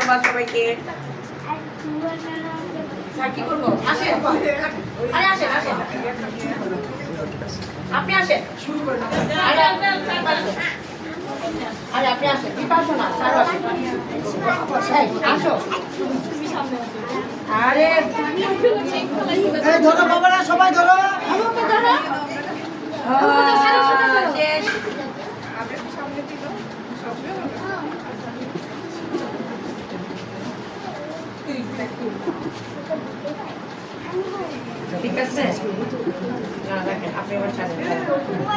ধন্যবাদ সবাইকে। কি করবো? আসেন, আরে আসেন আসেন, আপনি আসেন, আরে আপনি আসেন, বিপাশো না স্যার আসো। আরে ধরো বাবারা, সবাই ধরো। শেষ। ঠিক আছে, আপনি এবার ছাড়েন,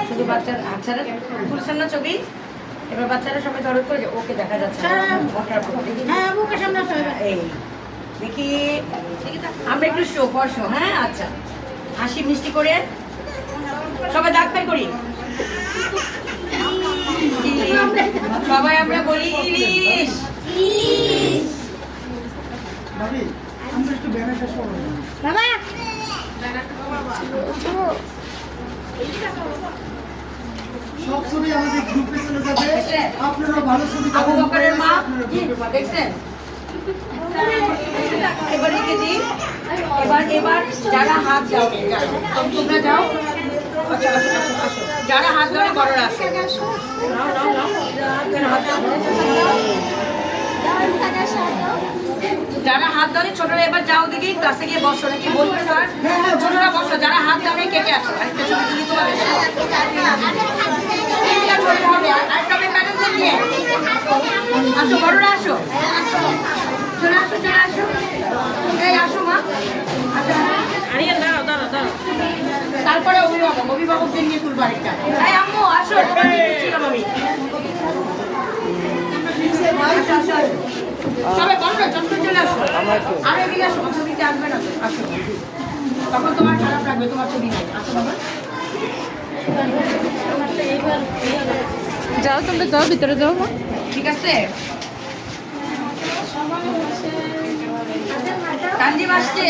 শুধু বাচ্চার হাত ছাড়েন, তুলছেন না ছবি। এবার বাচ্চারা সবাই ধরো করে ওকে দেখা যাচ্ছে, এই দেখি আমরা একটু শো ফর শো। হ্যাঁ আচ্ছা, হাসি মিষ্টি করে সবাই দাগ পাই করি, সবাই আমরা বলি ইলিশ। বাবা সব ছবি আমাদের গ্রুপে চলে যাবে, আপনারা ভালো ছবি আবু বকরের মা দেখছেন। এবার লিখে দিই, এবার এবার যারা হাত দাও তোমরা যাও, আচ্ছা আসো আসো আসো, যারা হাত ধরে বড়রা আসো, নাও নাও নাও, হাত দাও। যারা হাত ধরে ছোটরা এবার যাও দিদি ক্লাসে গিয়ে বসো, নাকি বলবে স্যার? ছোটরা বসো, যারা হাত ধরে কেটে আসো। আরেকটা ছবি তুলি তোমাদের, আরেকটা ম্যাডামদের নিয়ে আসো, বড়রা আসো, চলে আসো চলে আসো, এই আসো মা, আচ্ছা আরিয়ান দাঁড়াও দাঁড়াও দাঁড়াও, তারপরে অভিভাবকদের নিয়ে তুলবো আরেকটা। এই আম্মু আসো, ছিলাম আমি, আসো আসো আসো, সবাই বলবে চন্দ্র চলে আসো, আর এদিকে আসো, ছবিতে আসবে না আসো, তখন তোমার খারাপ লাগবে, তোমার ছবি নাই। আসো বাবা, যাও, তোমরা যাও, ভিতরে যাও। ঠিক আছে। কান্দি বাসছে।